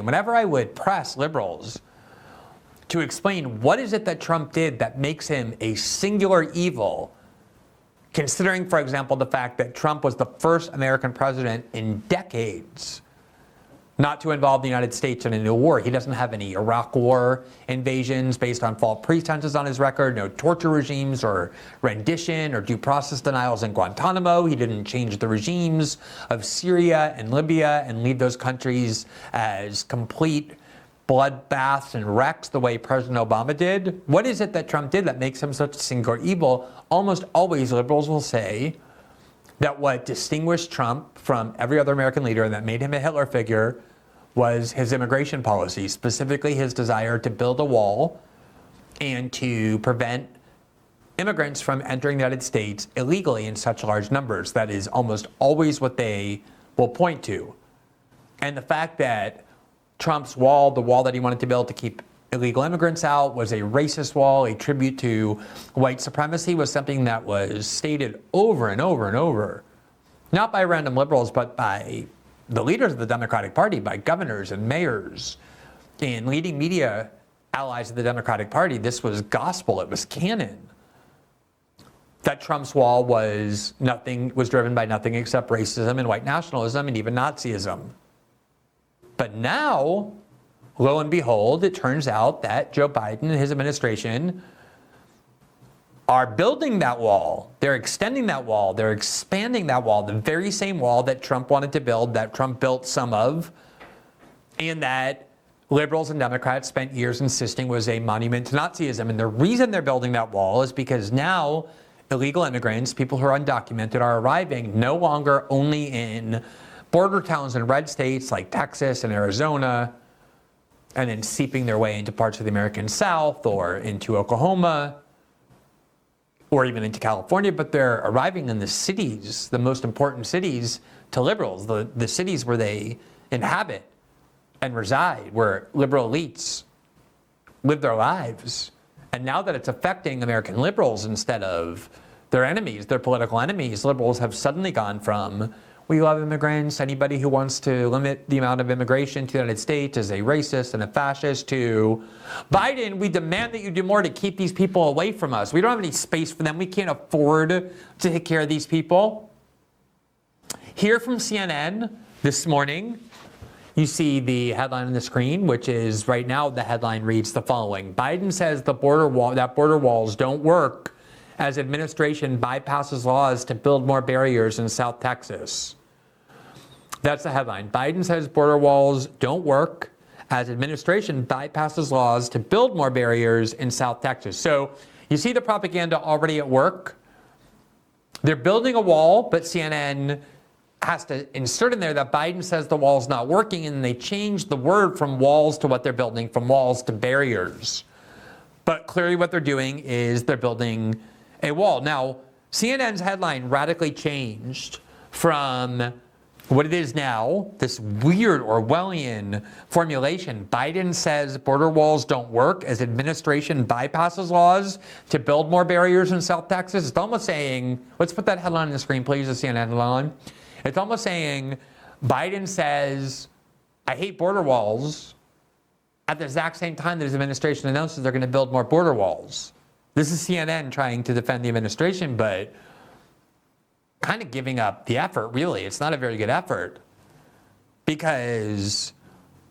And whenever I would press liberals to explain what is it that Trump did that makes him a singular evil, considering, for example, the fact that Trump was the first American president in decades not to involve the United States in a new war. He doesn't have any Iraq war invasions based on false pretenses on his record, no torture regimes or rendition or due process denials in Guantanamo. He didn't change the regimes of Syria and Libya and leave those countries as complete bloodbaths and wrecks the way President Obama did. What is it that Trump did that makes him such a singular evil? Almost always liberals will say that what distinguished Trump from every other American leader and that made him a Hitler figure was his immigration policy, specifically his desire to build a wall and to prevent immigrants from entering the United States illegally in such large numbers. That is almost always what they will point to. And the fact that Trump's wall, the wall that he wanted to build to keep illegal immigrants out, was a racist wall, a tribute to white supremacy, was something that was stated over and over and over, not by random liberals, but by the leaders of the Democratic Party, by governors and mayors and leading media allies of the Democratic Party. This was gospel, it was canon. That Trump's wall was driven by nothing except racism and white nationalism and even Nazism. But now, lo and behold, it turns out that Joe Biden and his administration are building that wall. They're extending that wall. They're expanding that wall, the very same wall that Trump wanted to build, that Trump built some of, and that liberals and Democrats spent years insisting was a monument to Nazism. And the reason they're building that wall is because now illegal immigrants, people who are undocumented, are arriving no longer only in border towns in red states like Texas and Arizona, and then seeping their way into parts of the American South or into Oklahoma or even into California, but they're arriving in the cities, the most important cities to liberals, the cities where they inhabit and reside, where liberal elites live their lives. And now that it's affecting American liberals instead of their enemies, their political enemies, liberals have suddenly gone from, we love immigrants, anybody who wants to limit the amount of immigration to the United States is a racist and a fascist, to Biden, we demand that you do more to keep these people away from us. We don't have any space for them. We can't afford to take care of these people. Here from CNN this morning, you see the headline on the screen, which is right now the headline reads the following: Biden says border walls don't work as administration bypasses laws to build more barriers in South Texas. That's the headline. Biden says border walls don't work as administration bypasses laws to build more barriers in South Texas. So you see the propaganda already at work. They're building a wall, but CNN has to insert in there that Biden says the wall's not working, and they changed the word from walls to what they're building, from walls to barriers. But clearly what they're doing is they're building a wall. Now, CNN's headline radically changed from what it is now, this weird Orwellian formulation. Biden says border walls don't work as administration bypasses laws to build more barriers in South Texas. It's almost saying, let's put that headline on the screen, please, the CNN headline. It's almost saying Biden says, I hate border walls, at the exact same time that his administration announces they're going to build more border walls. This is CNN trying to defend the administration, but kind of giving up the effort, really. It's not a very good effort, because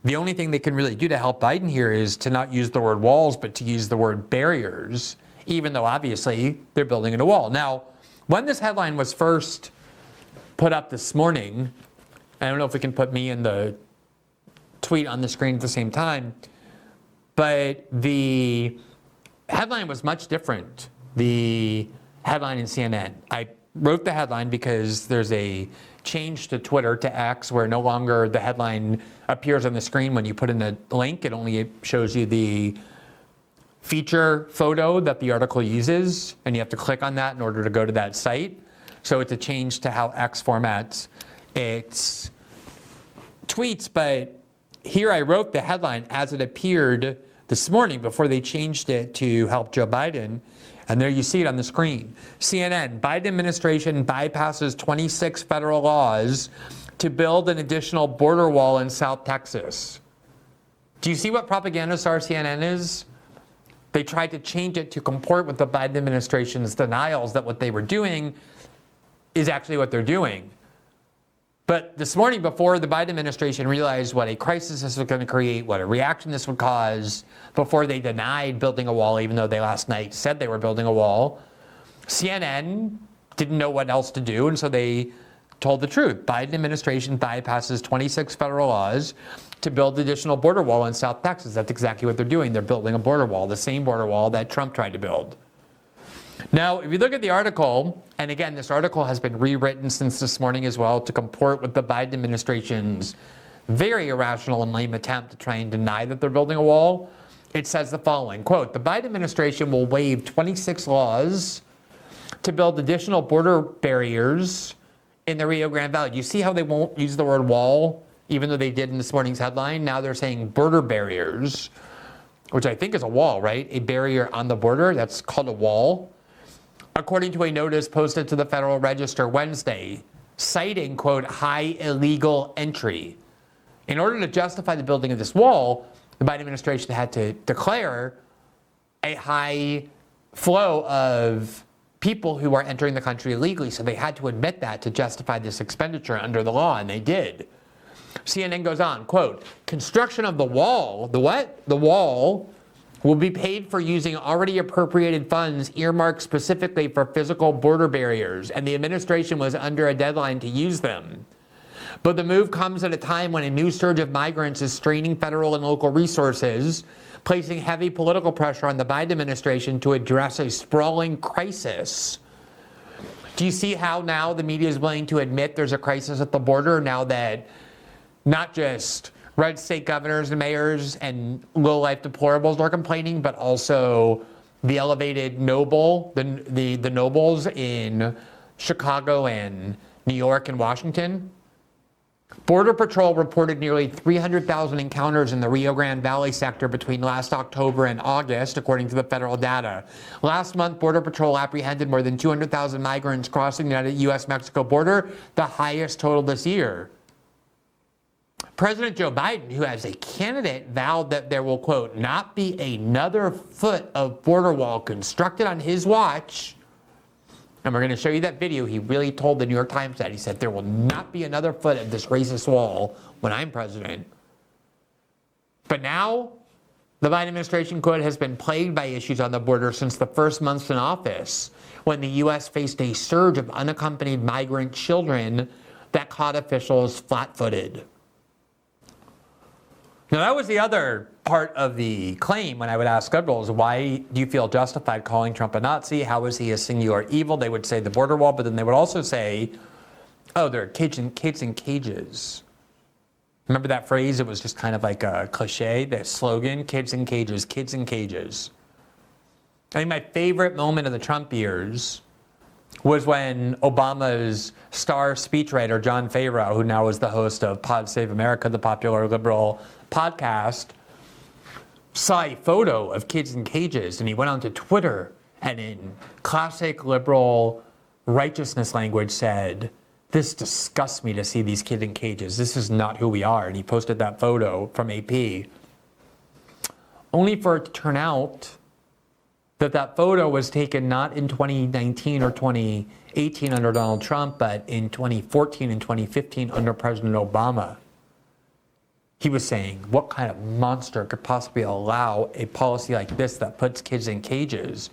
the only thing they can really do to help Biden here is to not use the word walls, but to use the word barriers, even though obviously they're building a wall. Now, when this headline was first put up this morning, I don't know if we can put me in the tweet on the screen at the same time, but the headline was much different, the headline in CNN. I wrote the headline because there's a change to Twitter, to X, where no longer the headline appears on the screen when you put in the link. It only shows you the feature photo that the article uses, and you have to click on that in order to go to that site. So it's a change to how X formats its tweets. But here I wrote the headline as it appeared this morning before they changed it to help Joe Biden. And there you see it on the screen. CNN, Biden administration bypasses 26 federal laws to build an additional border wall in South Texas. Do you see what propaganda star CNN is? They tried to change it to comport with the Biden administration's denials that what they were doing is actually what they're doing. But this morning, before the Biden administration realized what a crisis this was going to create, what a reaction this would cause, before they denied building a wall, even though they last night said they were building a wall, CNN didn't know what else to do, and so they told the truth. Biden administration bypasses 26 federal laws to build additional border wall in South Texas. That's exactly what they're doing. They're building a border wall, the same border wall that Trump tried to build. Now, if you look at the article, and again, this article has been rewritten since this morning as well to comport with the Biden administration's very irrational and lame attempt to try and deny that they're building a wall. It says the following, quote, the Biden administration will waive 26 laws to build additional border barriers in the Rio Grande Valley. You see how they won't use the word wall, even though they did in this morning's headline? Now they're saying border barriers, which I think is a wall, right? A barrier on the border, that's called a wall. According to a notice posted to the Federal Register Wednesday, citing, quote, high illegal entry. In order to justify the building of this wall, the Biden administration had to declare a high flow of people who are entering the country illegally. So they had to admit that to justify this expenditure under the law, and they did. CNN goes on, quote, construction of the wall, the what? The wall will be paid for using already appropriated funds earmarked specifically for physical border barriers, and the administration was under a deadline to use them. But the move comes at a time when a new surge of migrants is straining federal and local resources, placing heavy political pressure on the Biden administration to address a sprawling crisis. Do you see how now the media is willing to admit there's a crisis at the border now that not just red state governors and mayors and low-life deplorables are complaining, but also the elevated noble, the nobles in Chicago and New York and Washington? Border Patrol reported nearly 300,000 encounters in the Rio Grande Valley sector between last October and August, according to the federal data. Last month, Border Patrol apprehended more than 200,000 migrants crossing the U.S.-Mexico border, the highest total this year. President Joe Biden, who as a candidate vowed that there will, quote, not be another foot of border wall constructed on his watch, and we're going to show you that video. He really told the New York Times that. He said there will not be another foot of this racist wall when I'm president. But now, the Biden administration, quote, has been plagued by issues on the border since the first months in office, when the U.S. faced a surge of unaccompanied migrant children that caught officials flat-footed. Now, that was the other part of the claim when I would ask liberals, why do you feel justified calling Trump a Nazi? How is he a singular evil? They would say the border wall, but then they would also say, oh, there are kids in cages. Remember that phrase? It was just kind of like a cliche, that slogan, kids in cages, kids in cages. I think my favorite moment of the Trump years was when Obama's star speechwriter, John Favreau, who now is the host of Pod Save America, the popular liberal podcast, saw a photo of kids in cages, and he went onto Twitter and in classic liberal righteousness language said, this disgusts me to see these kids in cages. This is not who we are. And he posted that photo from AP, only for it to turn out that photo was taken not in 2019 or 2018 under Donald Trump, but in 2014 and 2015 under President Obama. He was saying, what kind of monster could possibly allow a policy like this that puts kids in cages?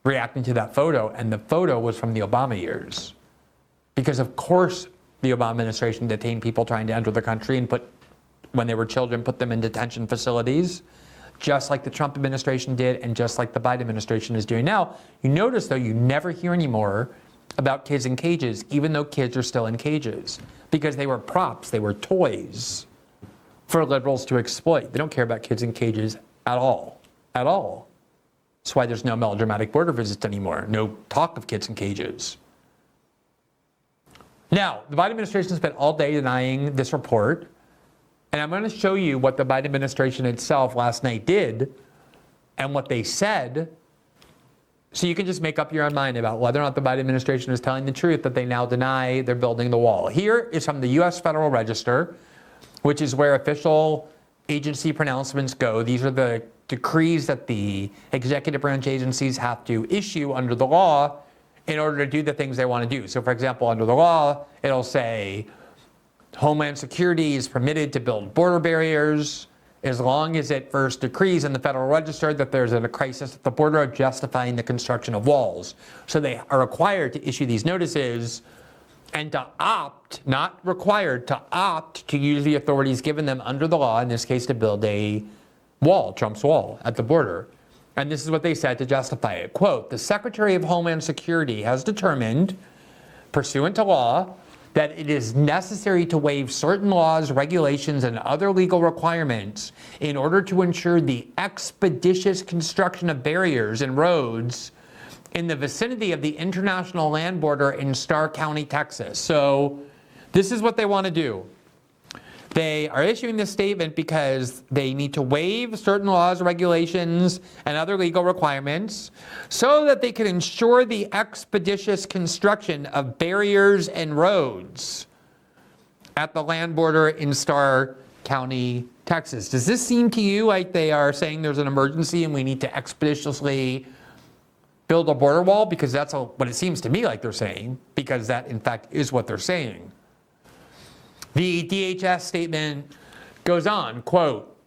Reacting to that photo, and the photo was from the Obama years. Because of course the Obama administration detained people trying to enter the country and when they were children, put them in detention facilities, just like the Trump administration did and just like the Biden administration is doing now. You notice, though, you never hear anymore about kids in cages, even though kids are still in cages, because they were props, they were toys for liberals to exploit. They don't care about kids in cages at all, at all. That's why there's no melodramatic border visits anymore, no talk of kids in cages. Now, the Biden administration spent all day denying this report, and I'm going to show you what the Biden administration itself last night did and what they said, so you can just make up your own mind about whether or not the Biden administration is telling the truth that they now deny they're building the wall. Here is from the U.S. Federal Register, which is where official agency pronouncements go, these are the decrees that the executive branch agencies have to issue under the law in order to do the things they want to do. So for example, under the law, it'll say Homeland Security is permitted to build border barriers as long as it first decrees in the Federal Register that there's a crisis at the border justifying the construction of walls. So they are required to issue these notices and to opt, not required, to opt to use the authorities given them under the law, in this case to build a wall, Trump's wall, at the border. And this is what they said to justify it. Quote, the Secretary of Homeland Security has determined, pursuant to law, that it is necessary to waive certain laws, regulations, and other legal requirements in order to ensure the expeditious construction of barriers and roads in the vicinity of the international land border in Starr County, Texas. So this is what they want to do. They are issuing this statement because they need to waive certain laws, regulations, and other legal requirements so that they can ensure the expeditious construction of barriers and roads at the land border in Starr County, Texas. Does this seem to you like they are saying there's an emergency and we need to expeditiously build a border wall? Because that's what it seems to me like they're saying, because that in fact is what they're saying. The DHS statement goes on, quote,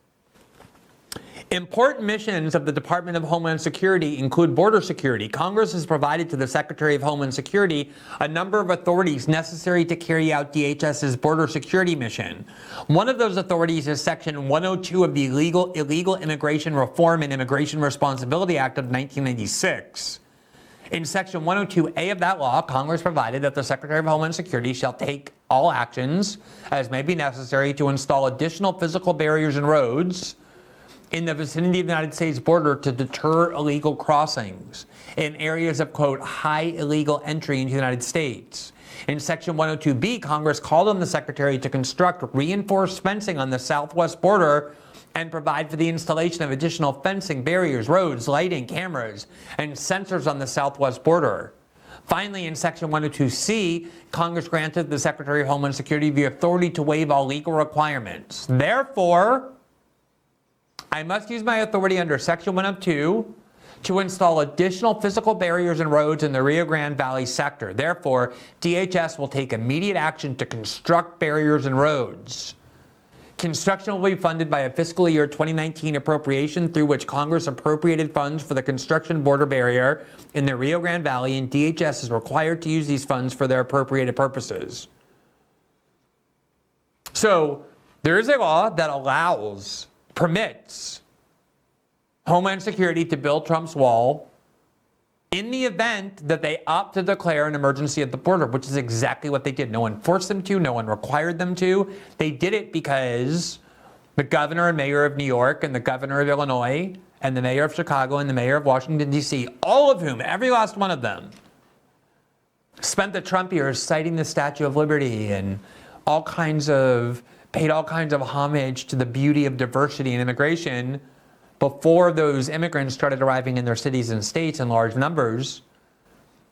important missions of the Department of Homeland Security include border security. Congress has provided to the Secretary of Homeland Security a number of authorities necessary to carry out DHS's border security mission. One of those authorities is Section 102 of the Illegal Immigration Reform and Immigration Responsibility Act of 1996. In Section 102A of that law, Congress provided that the Secretary of Homeland Security shall take all actions as may be necessary to install additional physical barriers and roads in the vicinity of the United States border to deter illegal crossings in areas of, quote, high illegal entry into the United States. In Section 102B, Congress called on the Secretary to construct reinforced fencing on the southwest border and provide for the installation of additional fencing, barriers, roads, lighting, cameras, and sensors on the southwest border. Finally, in Section 102C, Congress granted the Secretary of Homeland Security the authority to waive all legal requirements. Therefore, I must use my authority under Section 102 to install additional physical barriers and roads in the Rio Grande Valley sector. Therefore, DHS will take immediate action to construct barriers and roads. Construction will be funded by a fiscal year 2019 appropriation through which Congress appropriated funds for the construction border barrier in the Rio Grande Valley, and DHS is required to use these funds for their appropriated purposes. So there is a law that permits Homeland Security to build Trump's wall in the event that they opt to declare an emergency at the border, which is exactly what they did. No one forced them to, no one required them to. They did it because the governor and mayor of New York and the governor of Illinois and the mayor of Chicago and the mayor of Washington, D.C., all of whom, every last one of them, spent the Trump years citing the Statue of Liberty and paid all kinds of homage to the beauty of diversity and immigration before those immigrants started arriving in their cities and states in large numbers.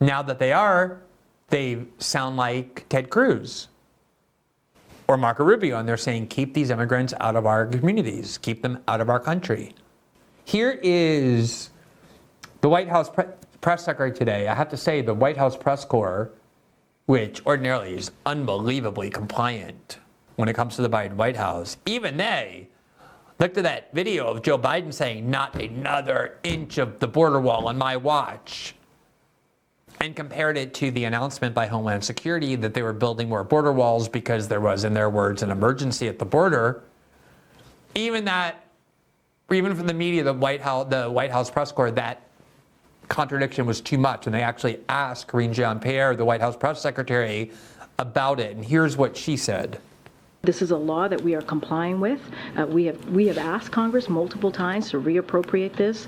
Now that they sound like Ted Cruz or Marco Rubio, and they're saying, keep these immigrants out of our communities, keep them out of our country. Here is the White House press secretary today. I have to say, the White House press corps, which ordinarily is unbelievably compliant when it comes to the Biden White House, even they looked at that video of Joe Biden saying, not another inch of the border wall on my watch, and compared it to the announcement by Homeland Security that they were building more border walls because there was, in their words, an emergency at the border. Even from the media, the White House press corps, that contradiction was too much, and they actually asked Karine Jean-Pierre, the White House press secretary, about it, and here's what she said. This is a law that we are complying with. We have asked Congress multiple times to reappropriate this.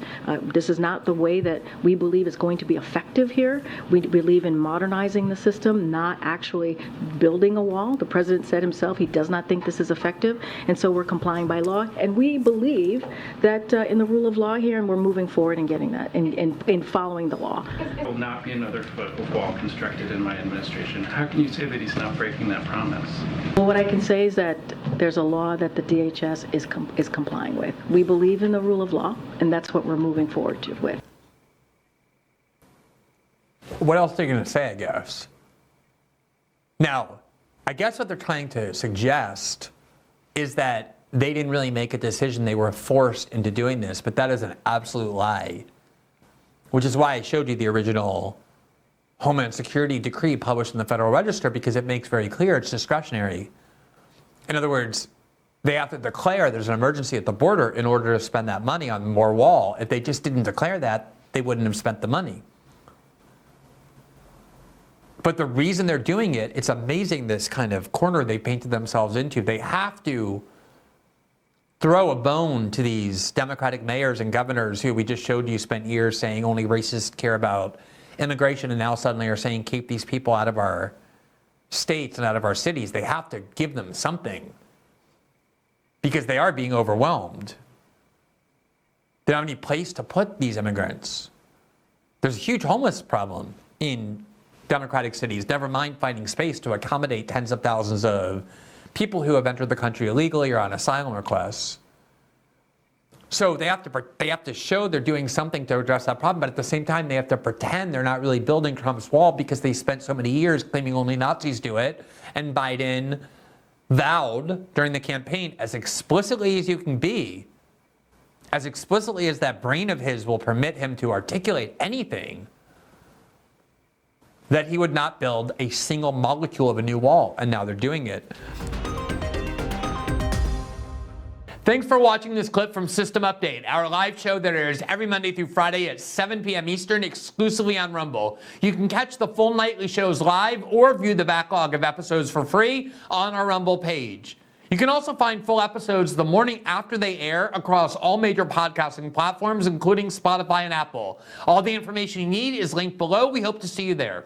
This is not the way that we believe is going to be effective here. We believe in modernizing the system, not actually building a wall. The president said himself he does not think this is effective, and so we're complying by law. And we believe that in the rule of law here, and we're moving forward and getting that, in following the law. There will not be another foot of wall constructed in my administration. How can you say that he's not breaking that promise? Well, what I can say ways that there's a law that the DHS is complying with. We believe in the rule of law, and that's what we're moving forward with. What else are you going to say, I guess? Now, I guess what they're trying to suggest is that they didn't really make a decision. They were forced into doing this, but that is an absolute lie, which is why I showed you the original Homeland Security decree published in the Federal Register, because it makes very clear it's discretionary. In other words, they have to declare there's an emergency at the border in order to spend that money on more wall. If they just didn't declare that, they wouldn't have spent the money. But the reason they're doing it, it's amazing this kind of corner they painted themselves into. They have to throw a bone to these Democratic mayors and governors who we just showed you spent years saying only racists care about immigration, and now suddenly are saying keep these people out of our states and out of our cities. They have to give them something because they are being overwhelmed. They don't have any place to put these immigrants. There's a huge homeless problem in Democratic cities, never mind finding space to accommodate tens of thousands of people who have entered the country illegally or on asylum requests. So they have to show they're doing something to address that problem, but at the same time they have to pretend they're not really building Trump's wall because they spent so many years claiming only Nazis do it, and Biden vowed during the campaign, as explicitly as you can be, as explicitly as that brain of his will permit him to articulate anything, that he would not build a single molecule of a new wall, and now they're doing it. Thanks for watching this clip from System Update, our live show that airs every Monday through Friday at 7 p.m. Eastern, exclusively on Rumble. You can catch the full nightly shows live or view the backlog of episodes for free on our Rumble page. You can also find full episodes the morning after they air across all major podcasting platforms, including Spotify and Apple. All the information you need is linked below. We hope to see you there.